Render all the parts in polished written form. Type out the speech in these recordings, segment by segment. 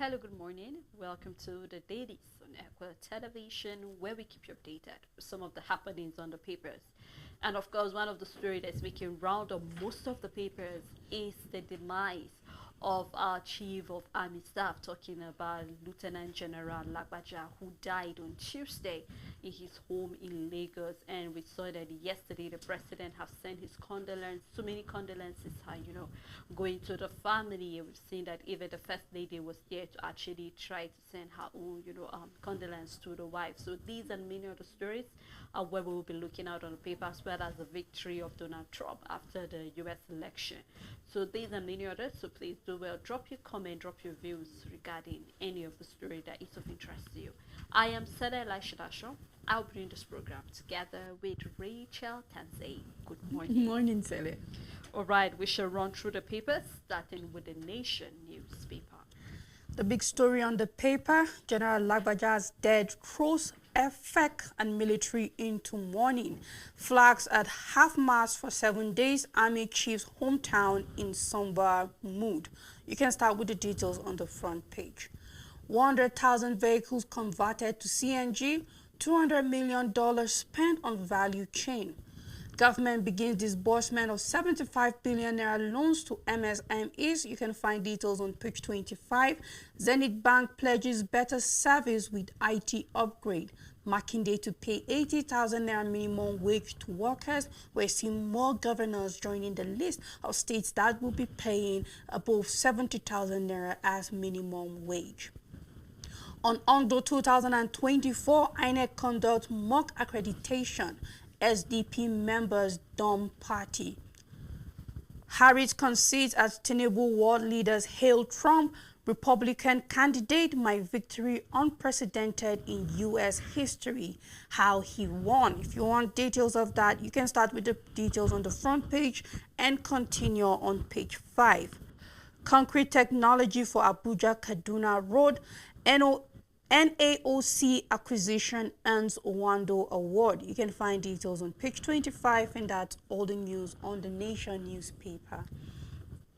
Hello, good morning. Welcome to the Dailies on Equa Television, where we keep you updated with some of the happenings on the papers. And of course, one of the stories that's making round on most of the papers is the demise of our Chief of Army Staff, talking about Lieutenant General Lagbaja, who died on Tuesday in his home in Lagos. And we saw that yesterday the president has sent his condolences. So many condolences are, going to the family. We've seen that even the first lady was there to actually try to send her own, condolence to the wife. So these and many other stories are where we will be looking out on the paper, as well as the victory of Donald Trump after the U.S. election. So these and many others. So please do well. Drop your comment, drop your views regarding any of the story that is of interest to you. I am Sada Elishadasho. I'll bring this program together with Rachel Tanzay. Good morning. Good morning, Sally. All right, we shall run through the papers, starting with the Nation newspaper. The big story on the paper, General Lagbaja's death throws effect and military into mourning. Flags at half-mast for 7 days, Army Chief's hometown in somber mood. You can start with the details on the front page. 100,000 vehicles converted to CNG, $200 million spent on value chain. Government begins disbursement of 75 billion naira loans to MSMEs. You can find details on page 25. Zenith Bank pledges better service with IT upgrade. Makinde to pay 80,000 naira minimum wage to workers. We're seeing more governors joining the list of states that will be paying above 70,000 naira as minimum wage. On Ondo 2024, INEC conducts mock accreditation. SDP members dump party. Harris concedes as Tinubu world leaders hail Trump. Republican candidate, my victory unprecedented in U.S. history. How he won. If you want details of that, you can start with the details on the front page and continue on page 5. Concrete technology for Abuja-Kaduna Road. NAOC acquisition earns Owando Award. You can find details on page 25, and that's all the news on the Nation newspaper.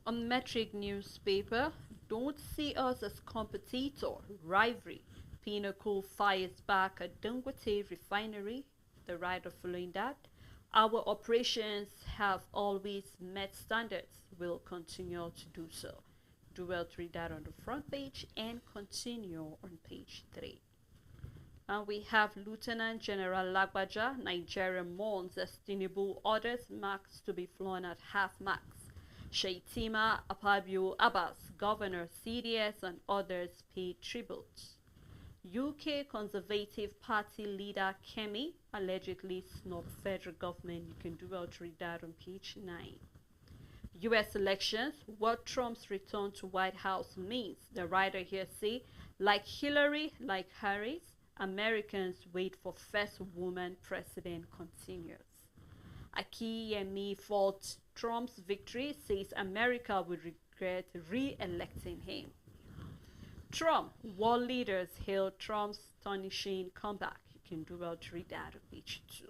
On Metric newspaper, don't see us as competitor, rivalry. Pinnacle fires back at Dangote refinery. The writer following that. Our operations have always met standards. Will continue to do so. Do well to read that on the front page and continue on page 3. And we have Lieutenant General Lagbaja, Nigeria mourns as Tinubu orders marks to be flown at half max. Shaitima Apabio Abbas, Governor CDS and others pay tribute. UK Conservative Party leader Kemi allegedly snubbed federal government. You can do well to read that on page 9. U.S. elections, what Trump's return to White House means. The writer here say, like Hillary, like Harris, Americans wait for first woman president continues. Akiyemi faults Trump's victory, says America would regret re-electing him. Trump, world leaders hail Trump's astonishing comeback. You can do well to read that on page 2.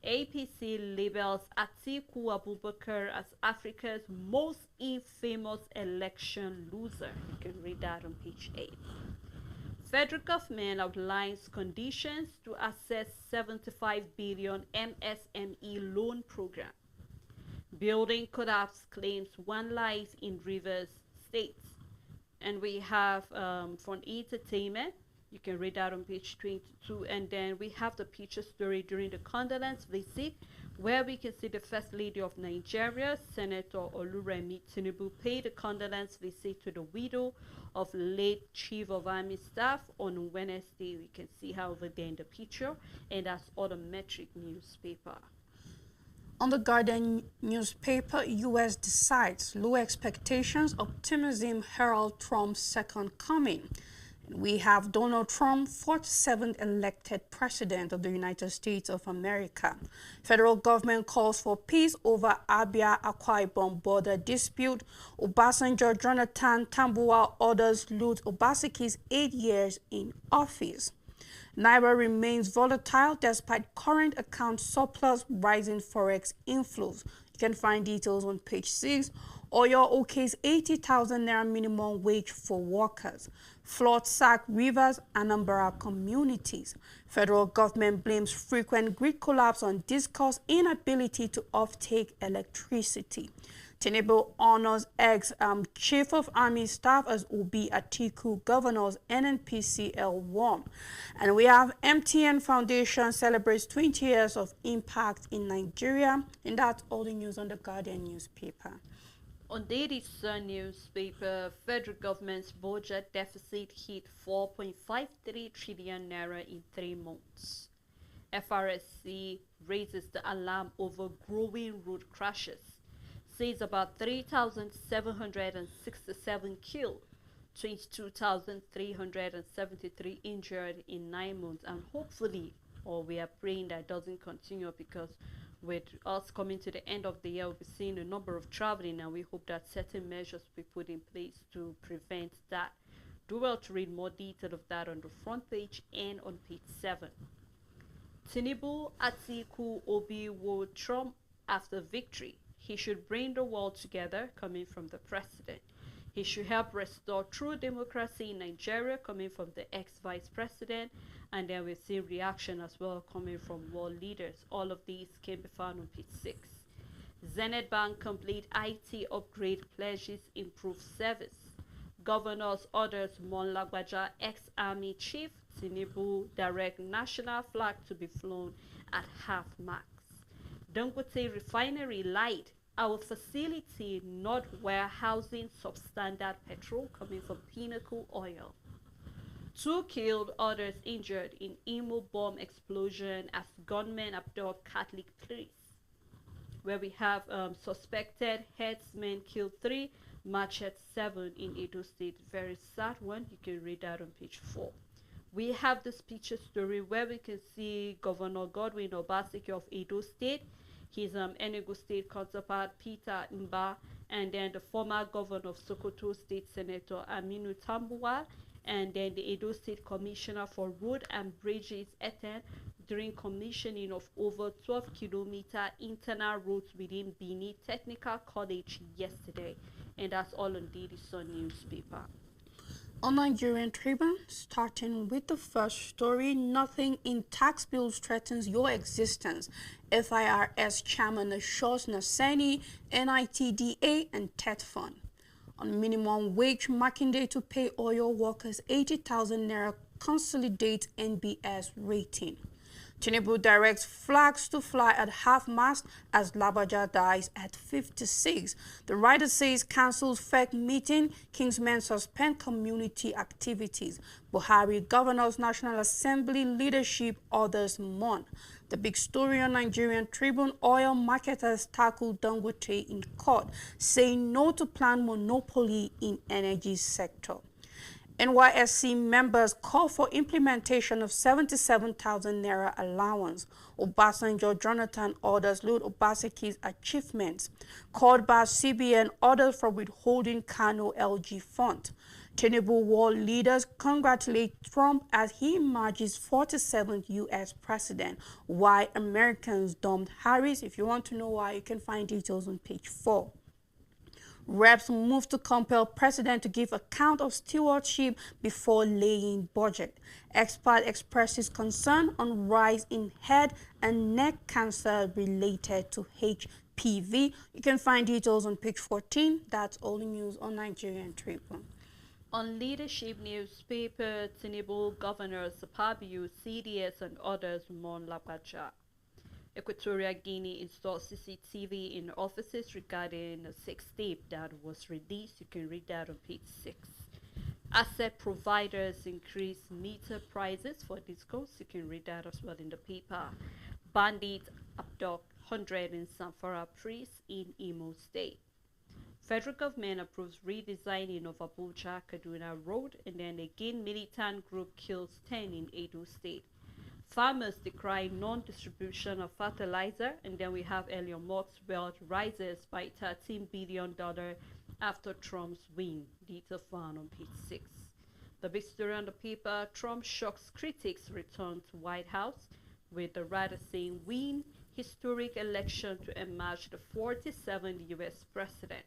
APC labels Atiku Abubakar as Africa's most infamous election loser. You can read that on page 8. Federal government outlines conditions to access 75 billion MSME loan program. Building collapse claims 1 life in Rivers State. And we have from entertainment. You can read that on page 22. And then we have the picture story during the condolence visit, where we can see the First Lady of Nigeria, Senator Oluremi Tinubu, paid a condolence visit to the widow of late Chief of Army Staff on Wednesday. We can see her over there in the picture, and that's all the Metric newspaper. On the Guardian newspaper, U.S. decides low expectations, optimism herald Trump's second coming. We have Donald Trump, 47th elected president of the United States of America. Federal government calls for peace over Abia-Akwa Ibom border dispute. Obasanjo Jonathan Tambuwal orders loot Obaseki's 8 years in office. Naira remains volatile despite current account surplus, rising forex inflows. You can find details on page 6. Oyo okays 80,000 naira minimum wage for workers. Flood sack rivers, Anambra communities. Federal government blames frequent grid collapse on discourse inability to offtake electricity. Tinubu honors ex-Chief of Army Staff as Obi Atiku governors NNPCL warm. And we have MTN Foundation celebrates 20 years of impact in Nigeria. And that's all the news on the Guardian newspaper. On Daily Sun newspaper, federal government's budget deficit hit 4.53 trillion naira in 3 months. FRSC raises the alarm over growing road crashes. Says about 3,767 killed, 22,373 injured in 9 months, and hopefully, or we are praying that it doesn't continue, because with us coming to the end of the year, we'll be seeing a number of traveling, and we hope that certain measures will be put in place to prevent that. Do well to read more detail of that on the front page and on page 7. Tinubu, Atiku, Obi will Trump after victory. He should bring the world together, coming from the president. He should help restore true democracy in Nigeria, coming from the ex-vice president. And then we've seen reaction as well coming from world leaders. All of these can be found on page 6. Zenith Bank complete IT upgrade pledges improved service. Governors orders Mon Lagbaja ex-army chief Tinubu direct national flag to be flown at half-mast. Dangote refinery light. Our facility not warehousing substandard petrol, coming from Pinnacle Oil. 2 killed, others injured in Imo bomb explosion as gunmen abduct Catholic priest. Where we have suspected headsmen killed 3, machete 7 in Edo State. Very sad one. You can read that on page 4. We have this picture story where we can see Governor Godwin Obaseki of Edo State, his Enugu State counterpart Peter Mba, and then the former governor of Sokoto State, Senator Aminu Tambuwal, and then the Edo State Commissioner for Road and Bridges, Eten, during commissioning of over 12-kilometer internal roads within Bini Technical College yesterday. And that's all on Daily Sun newspaper. On Nigerian Tribune, starting with the first story, nothing in tax bills threatens your existence. FIRS Chairman assures Naseni, NITDA and TET Fund. On minimum wage marking day to pay oil workers 80,000 naira consolidate NBS rating. Tinubu directs flags to fly at half-mast as Labaja dies at 56. The writer says cancels fake meeting, Kingsmen suspend community activities. Buhari governor's National Assembly leadership orders mourn. The big story on Nigerian Tribune, oil marketers tackle Dangote in court, saying no to planned monopoly in energy sector. NYSC members call for implementation of 77,000 naira allowance. Obasanjo Jonathan orders loot Obaseki's achievements. Called by CBN orders for withholding Kano LG fund. Tinubu world leaders congratulate Trump as he emerges 47th U.S. president. Why Americans dumped Harris? If you want to know why, you can find details on page 4. Reps move to compel president to give account of stewardship before laying budget. Expert expresses concern on rise in head and neck cancer related to HPV. You can find details on page 14. That's all the news on Nigerian Tribune. On leadership newspaper, Tinubu governors Sapabiu, CDS and others mourn Lagbaja. Equatorial Guinea installs CCTV in offices regarding a sex tape that was released. You can read that on page 6. Asset providers increase meter prices for discos. You can read that as well in the paper. Bandits abduct 100 in Zamfara priests in Imo State. Federal government approves redesigning of Abuja-Kaduna Road, and then again militant group kills 10 in Edo State. Farmers decry non-distribution of fertilizer, and then we have Elon Musk's wealth rises by $13 billion after Trump's win. Detail found on page 6. The big story on the paper, Trump shocks critics return to White House, with the writer saying win historic election to emerge the 47th U.S. president.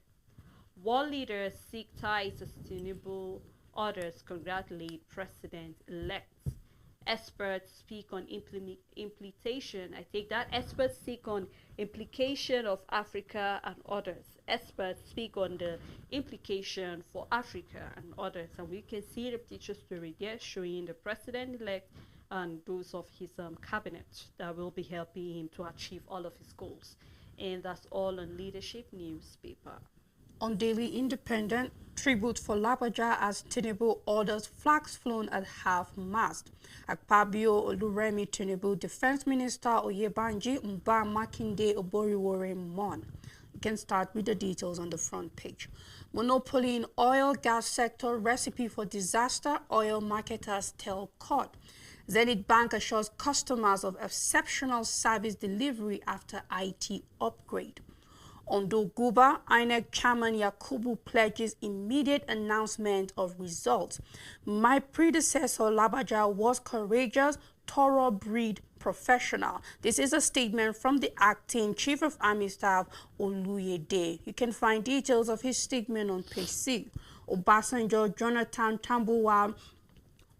World leaders seek ties sustainable, others congratulate president-elect. Experts speak on implication. I take that. Experts speak on implication of Africa and others. Experts speak on the implication for Africa and others. And we can see the picture story there showing the president-elect and those of his cabinet that will be helping him to achieve all of his goals. And that's all on Leadership newspaper. On Daily Independent, tribute for Labaja as Tinubu orders flags flown at half-mast. Akpabio Oluremi Tinubu, Defense Minister Oyebanji Mba Makinde Oboriwore Mon. You can start with the details on the front page. Monopoly in oil gas sector, recipe for disaster, oil marketers tell court. Zenith Bank assures customers of exceptional service delivery after IT upgrade. Ondo Guba, INEC Chairman Yakubu pledges immediate announcement of results. My predecessor Labaja was courageous, thoroughbred professional. This is a statement from the acting Chief of Army Staff Oluyede. You can find details of his statement on page 6. Obasanjo, Jonathan Tambuwal,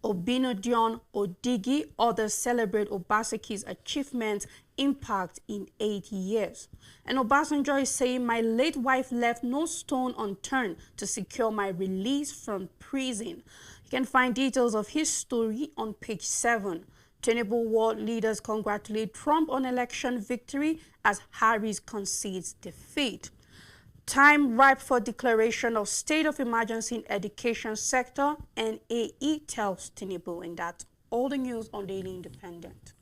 Obinadion Odigi, others celebrate Obaseki's achievements impact in 8 years. And Obasanjo is saying, my late wife left no stone unturned to secure my release from prison. You can find details of his story on page 7. Tinubu world leaders congratulate Trump on election victory as Harris concedes defeat. Time ripe for declaration of state of emergency in education sector, and AE tells Tinubu. And that's all the news on Daily Independent.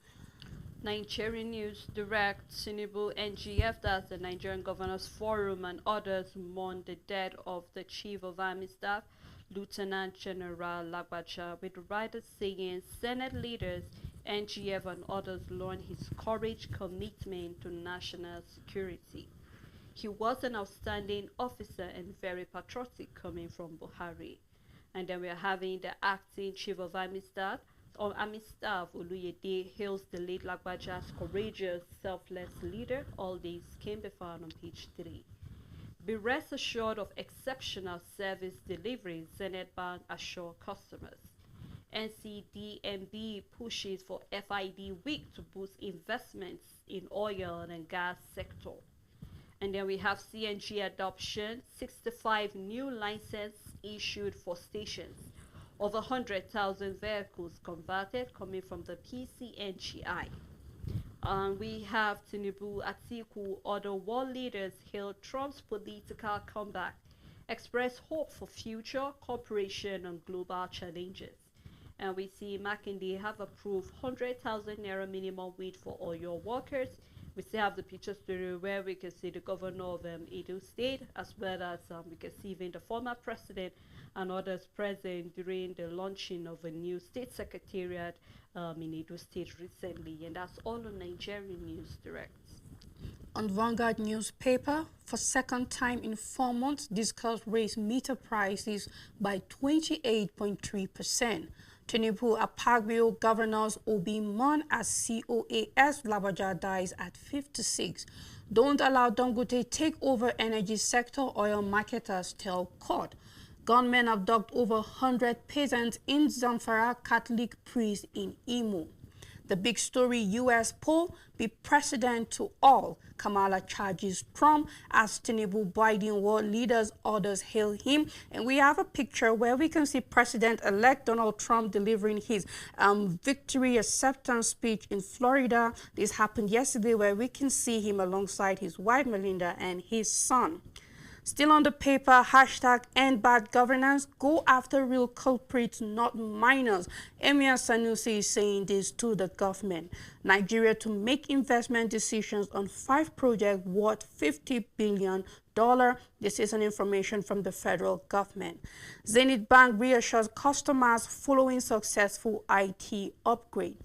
Nigerian News Direct, Tinubu, NGF, that's the Nigerian Governors Forum, and others mourn the death of the Chief of Army Staff, Lieutenant General Lagbaja, with writers saying Senate leaders, NGF, and others learn his courage, commitment to national security. He was an outstanding officer and very patriotic coming from Buhari. And then we are having the acting Chief of Army Staff, Oluyede, hails the late Lagbaja's courageous, selfless leader. All these can be found on page 3. Be rest assured of exceptional service delivery, Zenith Bank assure customers. NCDMB pushes for FID week to boost investments in oil and gas sector. And then we have CNG adoption, 65 new licenses issued for stations. Over 100,000 vehicles converted coming from the PCNGI. We have Tinubu, Atiku, other world leaders hail Trump's political comeback, express hope for future cooperation on global challenges. And we see Makinde have approved 100,000 naira minimum wage for all your workers. We still have the picture story where we can see the governor of Edo State, as well as we can see even the former president and others present during the launching of a new state secretariat in Edo State recently. And that's all on Nigerian News Direct. On Vanguard newspaper, for second time in 4 months, discuss raise meter prices by 28.3%. Tinubu Akpabio governors Obi Mon as COAS Labaja dies at 56. Don't allow Dangote take over energy sector, oil marketers tell court. Gunmen abduct over 100 peasants in Zamfara, Catholic priest in Imo. The big story, U.S. poll, be president to all. Kamala charges Trump as Tinubu Biden world leaders, others hail him. And we have a picture where we can see President-elect Donald Trump delivering his victory acceptance speech in Florida. This happened yesterday, where we can see him alongside his wife Melinda and his son. Still on the paper, hashtag end bad governance, go after real culprits, not minors. Emir Sanusi is saying this to the government. Nigeria to make investment decisions on 5 projects worth $50 billion. This is an information from the federal government. Zenith Bank reassures customers following successful IT upgrade.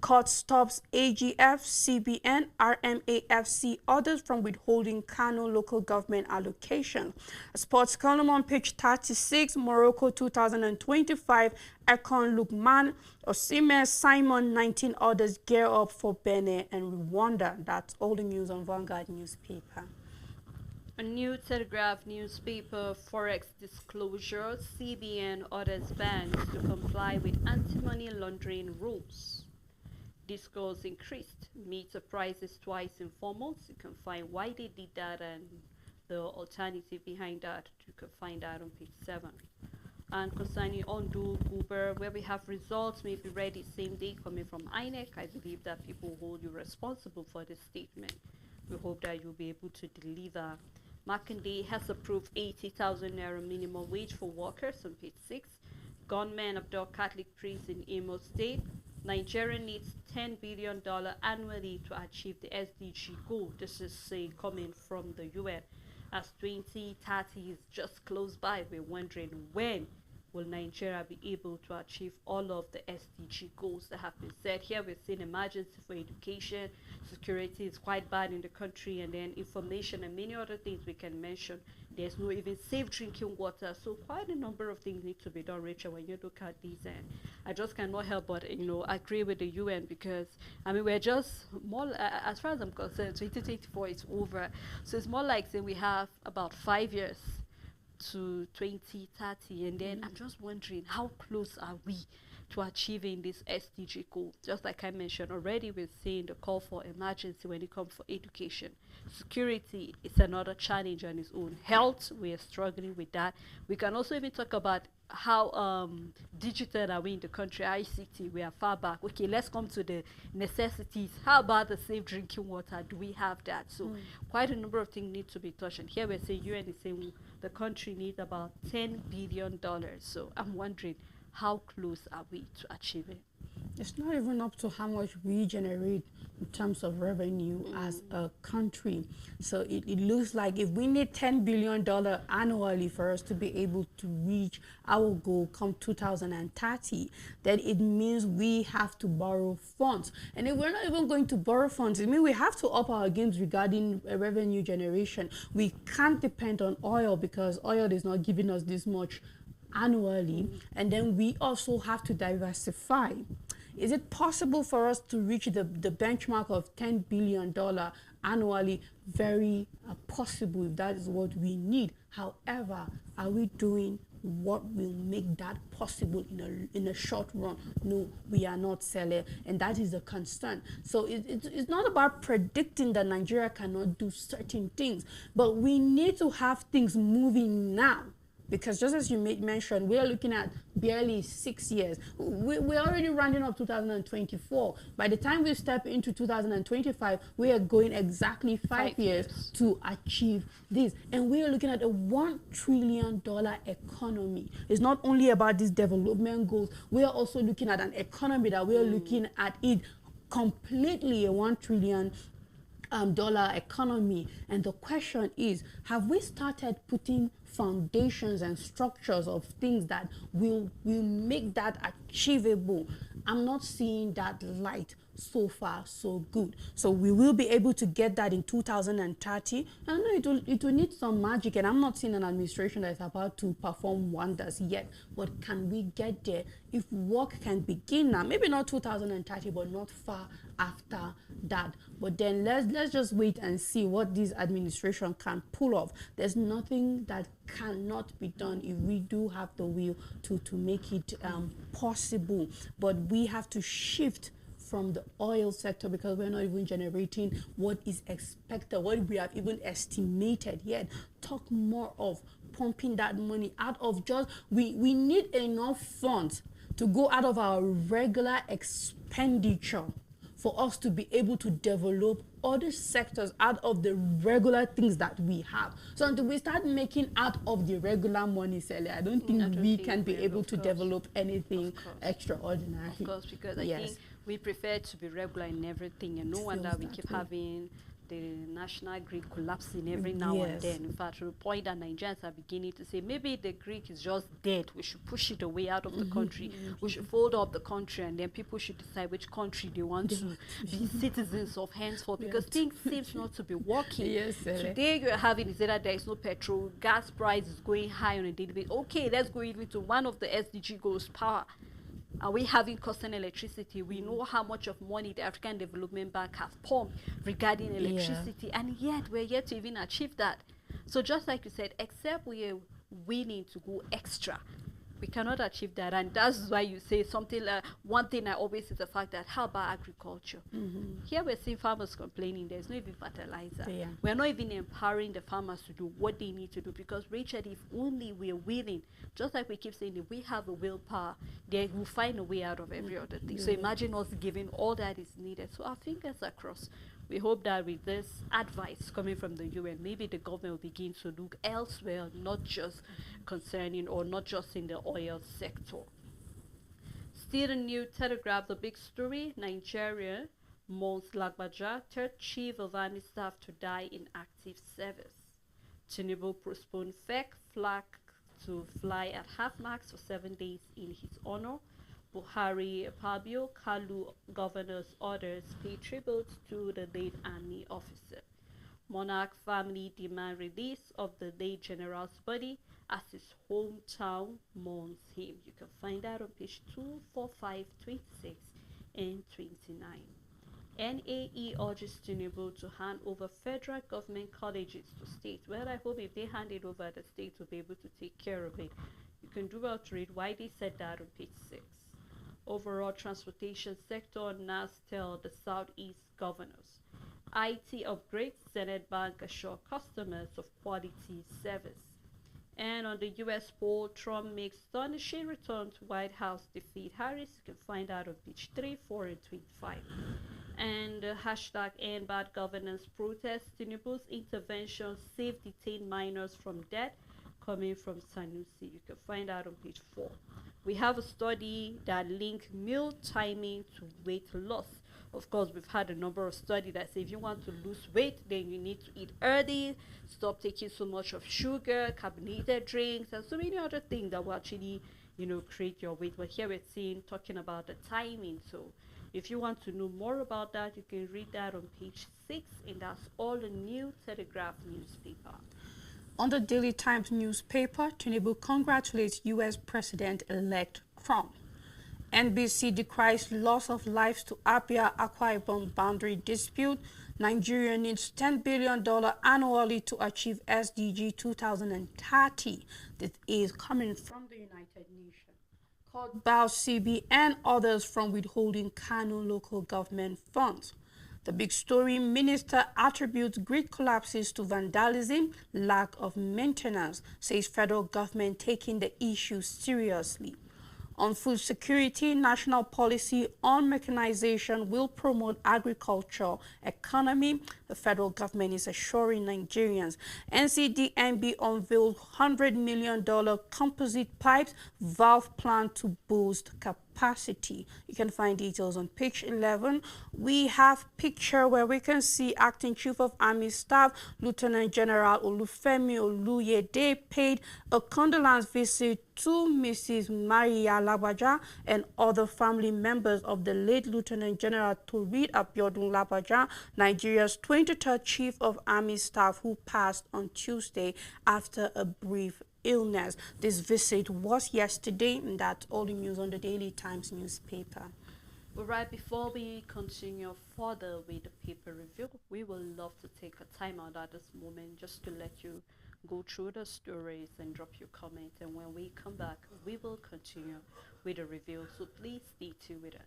Court stops AGF, CBN, RMAFC, others from withholding Kano local government allocation. A sports column on page 36, Morocco 2025, Ekon Lukman, Osimhen, Simon, 19 others gear up for Benin and Rwanda. That's all the news on Vanguard newspaper. A new Telegraph newspaper, Forex disclosure, CBN orders banks to comply with anti-money laundering rules. Discourse increased. Meter prices twice in 4 months. You can find why they did that and the alternative behind that. You can find that on page 7. And concerning Ondo Uber, where we have results may be ready same day coming from INEC, I believe that people hold you responsible for this statement. We hope that you'll be able to deliver. Makinde has approved 80,000 naira minimum wage for workers on page 6. Gunmen abduct Catholic priest in Imo State. Nigeria needs $10 billion annually to achieve the SDG goal. This is coming from the UN. As 2030 is just close by, we're wondering when will Nigeria be able to achieve all of the SDG goals that have been set. Here we're seeing emergency for education, security is quite bad in the country, and then information and many other things we can mention. There's no even safe drinking water, so quite a number of things need to be done, Rachel, when you look at these. And I just cannot help but agree with the UN, because I mean we're just more as far as I'm concerned, 2024 is over, so it's more like saying we have about 5 years to 2030, and then I'm just wondering how close are we to achieving this SDG goal. Just like I mentioned already, we're seeing the call for emergency when it comes for education. Security is another challenge on its own. Health, we are struggling with that. We can also even talk about how digital are we in the country. ICT, we are far back. Okay, let's come to the necessities. How about the safe drinking water? Do we have that? So quite a number of things need to be touched, and here we're saying UN is saying the country needs about $10 billion. So I'm wondering, how close are we to achieve it? It's not even up to how much we generate in terms of revenue as a country. So it looks like if we need $10 billion annually for us to be able to reach our goal come 2030, then it means we have to borrow funds. And if we're not even going to borrow funds, it means we have to up our games regarding revenue generation. We can't depend on oil, because oil is not giving us this much annually, and then we also have to diversify. Is it possible for us to reach the benchmark of $10 billion annually? Very possible, if that is what we need. However, are we doing what will make that possible in a short run? No, we are not selling, and that is a concern. So it's not about predicting that Nigeria cannot do certain things, but we need to have things moving now. Because just as you mentioned, we are looking at barely 6 years. We're already rounding up 2024. By the time we step into 2025, we are going exactly 5 years to achieve this. And we are looking at a $1 trillion economy. It's not only about these development goals. We are also looking at an economy that we are looking at it completely a $1 trillion dollar economy. And the question is, have we started putting foundations and structures of things that will make that achievable? I'm not seeing that light so far so good. So we will be able to get that in 2030. I know it will need some magic, and I'm not seeing an administration that is about to perform wonders yet, but can we get there? If work can begin now, maybe not 2030, but not far after that. But then let's just wait and see what this administration can pull off. There's nothing that cannot be done if we do have the will to make it possible. But we have to shift from the oil sector, because we're not even generating what is expected, what we have even estimated yet. Talk more of pumping that money out of we need enough funds to go out of our regular expenditure for us to be able to develop other sectors out of the regular things that we have. So until we start making out of the regular money, Sally, I don't think we can be able to develop anything extraordinary. Of course, because I think we prefer to be regular in everything, and no wonder we keep having the national grid collapsing every now and then. In fact, to the point that Nigerians are beginning to say maybe the grid is just dead. We should push it away out of the country. We should fold up the country, and then people should decide which country they want to be citizens of henceforth, because things seems not to be working. Today you're having is that there is no petrol, gas price is going high on a daily basis. Okay, let's go even to one of the SDG goals, power. Are we having cost and electricity? We know how much of money the African Development Bank have pumped regarding electricity, and yet we're yet to even achieve that. So just like you said, except we are willing to go extra, we cannot achieve that. And that's why you say something like, one thing I always say, the fact that, how about agriculture? Here we're seeing farmers complaining there's no even fertilizer. Yeah. We're not even empowering the farmers to do what they need to do, because Richard, if only we're willing, just like we keep saying, if we have a willpower, they will find a way out of every other thing. So imagine us giving all that is needed. So our fingers are crossed. We hope that with this advice coming from the UN, maybe the government will begin to look elsewhere, not just concerning or not just in the oil sector. Still a new Telegraph, the big story: Nigeria mourns Lagbaja, third chief of army staff to die in active service. Tinubu postponed flag to fly at half-mast for 7 days in his honor. Buhari, Pabio, Kalu governors orders pay tribute to the late army officer. Monarch family demand release of the late general's body as his hometown mourns him. You can find that on page 245, 26, and 29. NAE urges Tinubu to hand over federal government colleges to states. Well, I hope if they hand it over, the states will be able to take care of it. You can do well to read why they said that on page 6. Overall transportation sector, NAS tell the Southeast governors. IT upgrades, Senate Bank assure customers of quality service. And on the US poll, Trump makes astonishing return to White House defeat Harris. You can find out on page 3, 4, and 25. And hashtag end bad governance protest, Tinubu's intervention save detained minors from death, coming from Sanusi. You can find out on page 4. We have a study that links meal timing to weight loss. Of course, we've had a number of studies that say if you want to lose weight, then you need to eat early, stop taking so much of sugar, carbonated drinks, and so many other things that will actually, create your weight. But here we're talking about the timing. So if you want to know more about that, you can read that on page 6, and that's all the New Telegraph newspaper. On the Daily Times newspaper, Tinubu congratulates U.S. President-elect Trump. NBC decries loss of lives to Abia Akwa Ibom boundary dispute. Nigeria needs $10 billion annually to achieve SDG 2030. This is coming from the United Nations. Court bows CB and others from withholding Kano local government funds. The big story: minister attributes grid collapses to vandalism, lack of maintenance, says federal government taking the issue seriously. On food security, national policy on mechanization will promote agriculture economy. The federal government is assuring Nigerians. NCDMB unveiled $100 million composite pipes valve plan to boost capacity. You can find details on page 11. We have picture where we can see Acting Chief of Army Staff Lieutenant General Olufemi Oluyede paid a condolence visit to Mrs. Maria Lagbaja and other family members of the late Lieutenant General Torid Abiodun Lagbaja, Nigeria's 23rd Chief of Army Staff, who passed on Tuesday after a brief illness. This visit was yesterday, and that's all the news on the Daily Times newspaper. But right before we continue further with the paper review, we would love to take a time out at this moment just to let you go through the stories and drop your comments. And when we come back, we will continue with the review. So please stay tuned with us.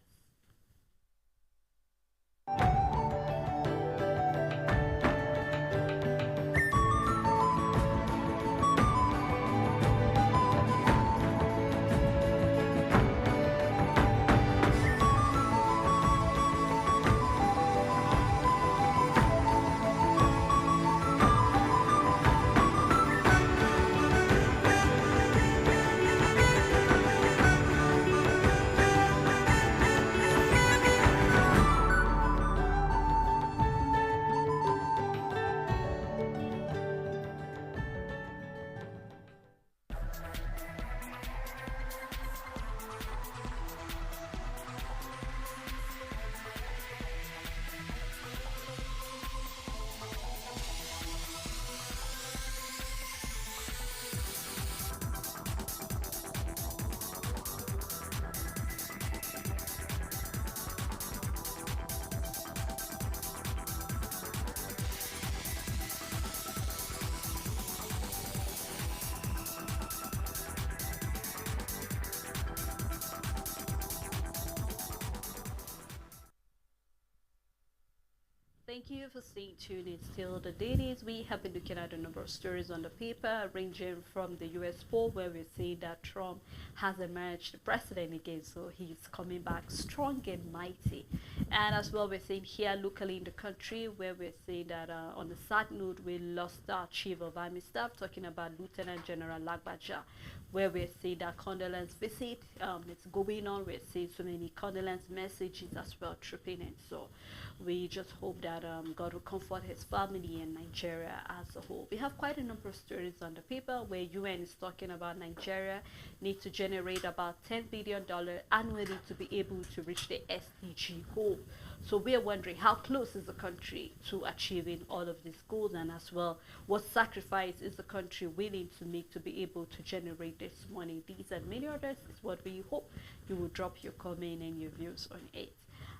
Thank you for staying tuned. It's still the dailies. We have been looking at a number of stories on the paper, ranging from the US poll, where we see that Trump has emerged the president again, so he's coming back strong and mighty. And as well, we're seeing here locally in the country, where we're seeing that on the sad note, we lost our chief of army staff, talking about Lieutenant General Lagbaja, where we're seeing that condolence visit. It's going on. We're seeing so many condolence messages as well tripping in. So we just hope that God will comfort his family and Nigeria as a whole. We have quite a number of stories on the paper where UN is talking about Nigeria need to generate about $10 billion annually to be able to reach the SDG goal. So we are wondering, how close is the country to achieving all of these goals, and as well, what sacrifice is the country willing to make to be able to generate this money? These and many others is what we hope you will drop your comment and your views on it.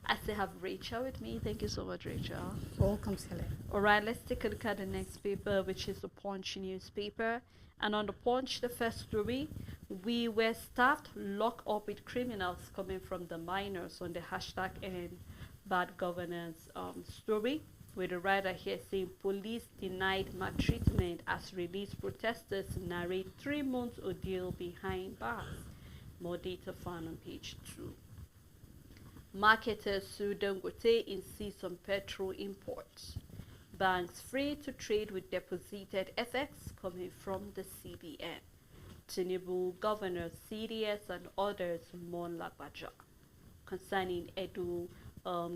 I still have Rachel with me. Thank you so much, Rachel. Welcome, Sally. All right, let's take a look at the next paper, which is the Punch newspaper. And on the Punch, the first story, we were staffed locked up with criminals coming from the minors on the hashtag and bad governance story. With the writer here saying police denied maltreatment as released protesters narrate 3 months ordeal behind bars. More data found on page 2. Marketers sue Dangote insist on petrol imports. Banks free to trade with deposited FX coming from the CBN. Tinubu, governor, CDS and others mourn Lagbaja. Concerning Edo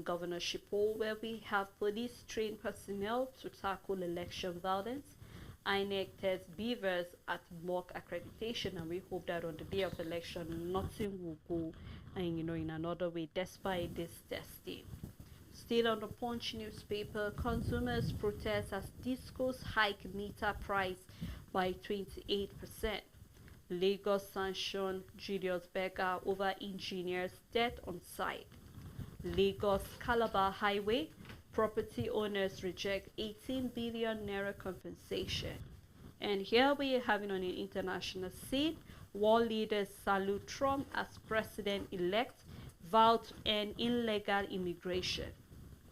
governorship poll, where we have police trained personnel to tackle election violence. INEC tests beavers at mock accreditation, and we hope that on the day of election nothing will go in another way despite this testing. Still on the Punch newspaper, consumers protest as discos hike meter price by 28%. Lagos sanction Julius Berger over engineer's death on site. Lagos Calabar Highway, property owners reject 18 billion naira compensation. And here we are having on an international scene, world leaders salute Trump as president-elect, vow to end illegal immigration.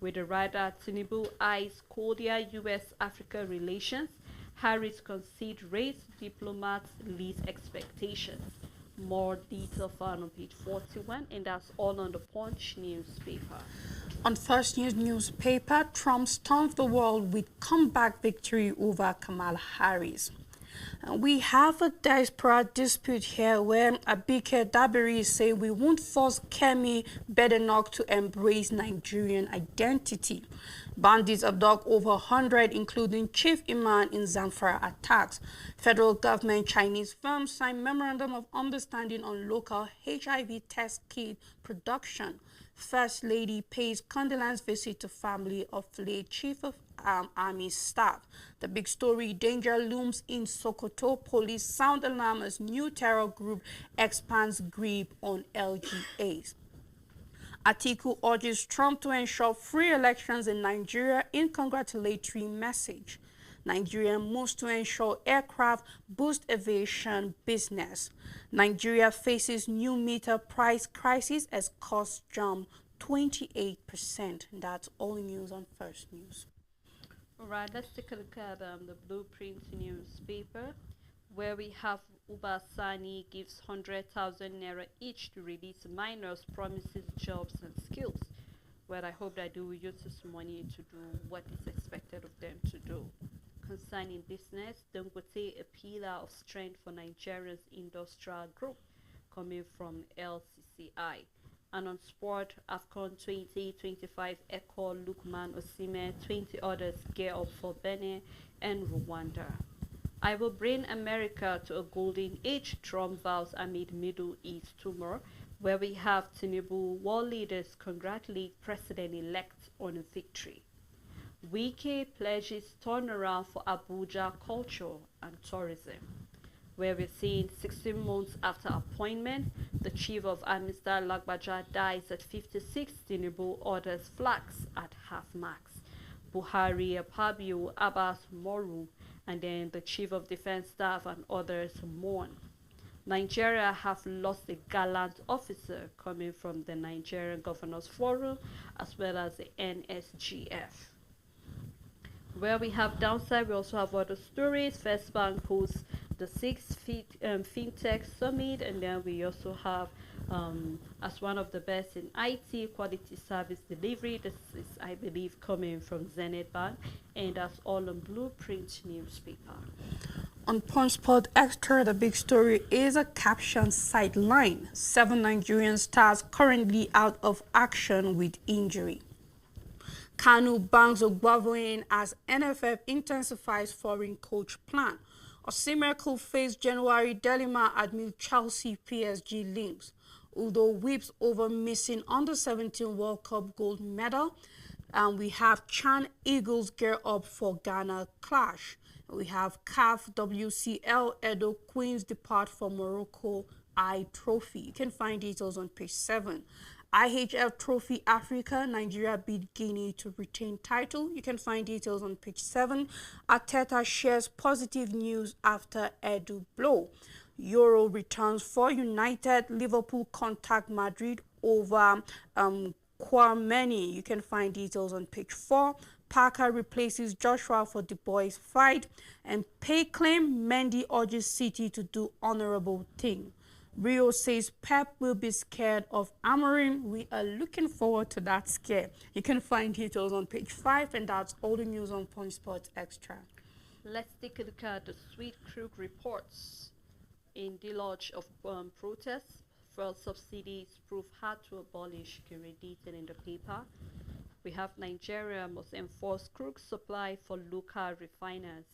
With the writer Tinubu eyes cordial U.S.-Africa relations, Harris concede race, diplomats least expectations. More detail found on page 41, and that's all on the Punch newspaper. On First News newspaper, Trump stuns the world with comeback victory over Kamala Harris. We have a desperate dispute here where Abike Dabiri say we won't force Kemi Badenoch to embrace Nigerian identity. Bandits abduct over 100, including Chief Imam in Zamfara attacks. Federal government Chinese firms sign memorandum of understanding on local HIV test kit production. First Lady pays condolence visit to family of late Chief of Army Staff. The big story, danger looms in Sokoto. Police sound alarm as new terror group expands grip on LGAs. Atiku urges Trump to ensure free elections in Nigeria in congratulatory message. Nigeria moves to ensure aircraft boost aviation business. Nigeria faces new meter price crisis as costs jump 28%. That's all news on First News. All right, let's take a look at the Blueprint newspaper, where we have Uba Sani gives 100,000 naira each to release minors, promises jobs and skills. Well, I hope that they will use this money to do what is expected of them to do. Concerning business, Dangote, a pillar of strength for Nigeria's industrial group, coming from LCCI. And on sport, AFCON 2025 Echo Lukman Osime, 20 others gear up for Benin and Rwanda. I will bring America to a golden age, Trump vows amid Middle East turmoil, where we have Tinubu world leaders congratulate President-elect on a victory. Wike pledges turnaround for Abuja culture and tourism, where we're seeing 16 months after appointment, the chief of army staff Lagbaja dies at 56, Tinubu orders flags at half-max. Buhari, Apabio, Abbas, Moru, and then the chief of defense staff and others mourn. Nigeria have lost a gallant officer coming from the Nigerian Governors Forum as well as the NSGF. Where we have downside, we also have other stories. First Bank hosts the sixth FinTech Summit, and then we also have, as one of the best in IT, quality service delivery. This is, I believe, coming from Zenith Bank, and that's all on Blueprint newspaper. On Punch Sport Extra, the big story is a caption sideline. 7 Nigerian stars currently out of action with injury. Kanu bangs Ogwavoin as NFF intensifies foreign coach plan. Osimhen could face January Delima amid Chelsea PSG links. Udo weeps over missing under-17 World Cup gold medal. And we have Chan Eagles gear up for Ghana clash. We have CAF WCL Edo Queens depart for Morocco I Trophy. You can find details on page 7. IHF Trophy Africa, Nigeria beat Guinea to retain title. You can find details on page 7. Arteta shares positive news after Edu blow. Euro returns for United. Liverpool contact Madrid over Kwameni. You can find details on page 4. Parker replaces Joshua for the boys' fight. And pay claim, Mendy urges City to do honorable thing. Rio says Pep will be scared of Amorim. We are looking forward to that scare. You can find details on page 5, and that's all the news on Punch Sports Extra. Let's take a look at the Sweet Crook reports. In deluge of protests, fuel subsidies prove hard to abolish, detailed in the paper. We have Nigeria must enforce crude supply for local refiners.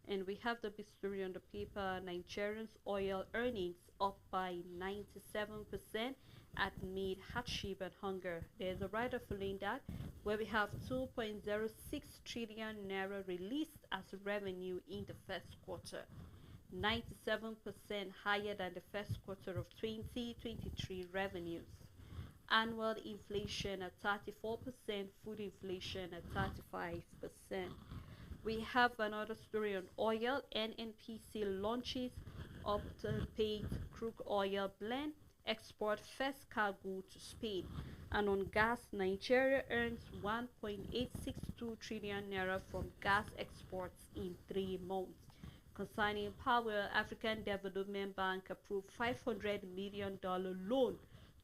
And we have the big story on the paper, Nigerians' oil earnings up by 97% amid hardship and hunger. There's a writer following that, where we have 2.06 trillion naira released as revenue in the first quarter, 97% higher than the first quarter of 2023 revenues. Annual inflation at 34%, food inflation at 35%. We have another story on oil. NNPC launches up-to-paid crude oil blend, export first cargo to Spain. And on gas, Nigeria earns 1.862 trillion naira from gas exports in 3 months. Concerning power, African Development Bank approved $500 million loan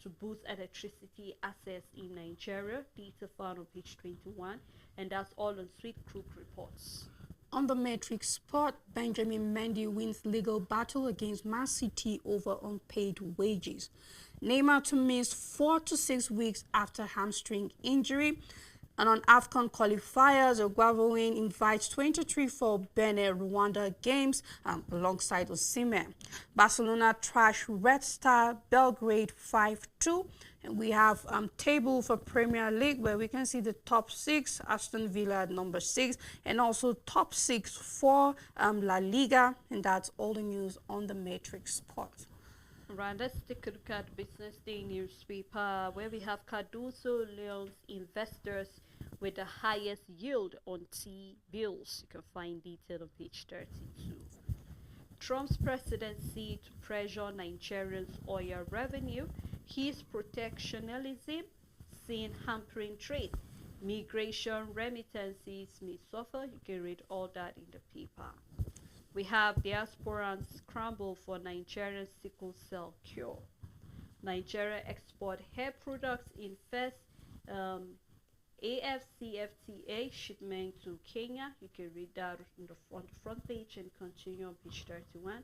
to boost electricity access in Nigeria. Detail found on page 21, and that's all on Sweet Crook reports. On the Matrix Sport, Benjamin Mendy wins legal battle against Man City over unpaid wages. Neymar to miss 4 to 6 weeks after hamstring injury. And on AFCON qualifiers, Ogwavoin invites 23 for Benin Rwanda games alongside Osimhen. Barcelona trash Red Star Belgrade 5-2. And we have table for Premier League, where we can see the top 6, Aston Villa at number 6, and also top 6 for La Liga. And that's all the news on the Matrix Sport. Right, let's take a look at Business Day newspaper, where we have Cardoso Leon's investors with the highest yield on T-bills. You can find detail on page 32. Trump's presidency to pressure Nigerians' oil revenue. His protectionism seen hampering trade. Migration remittances may suffer. You can read all that in the paper. We have diasporans scramble for Nigerian sickle cell cure. Nigeria export hair products in first AFCFTA shipment to Kenya. You can read that on the front page and continue on page 31.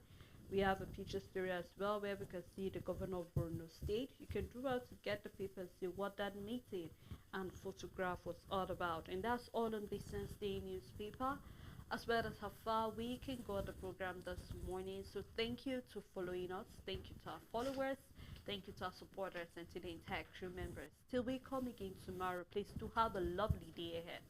We have a picture story as well, where we can see the governor of Borno State. You can do well to get the paper and see what that meeting and photograph was all about. And that's all on Business Day newspaper, as well as how far we can go the program this morning. So thank you to following us. Thank you to our followers. Thank you to our supporters and to the entire crew members. Till we come again tomorrow, please do have a lovely day ahead.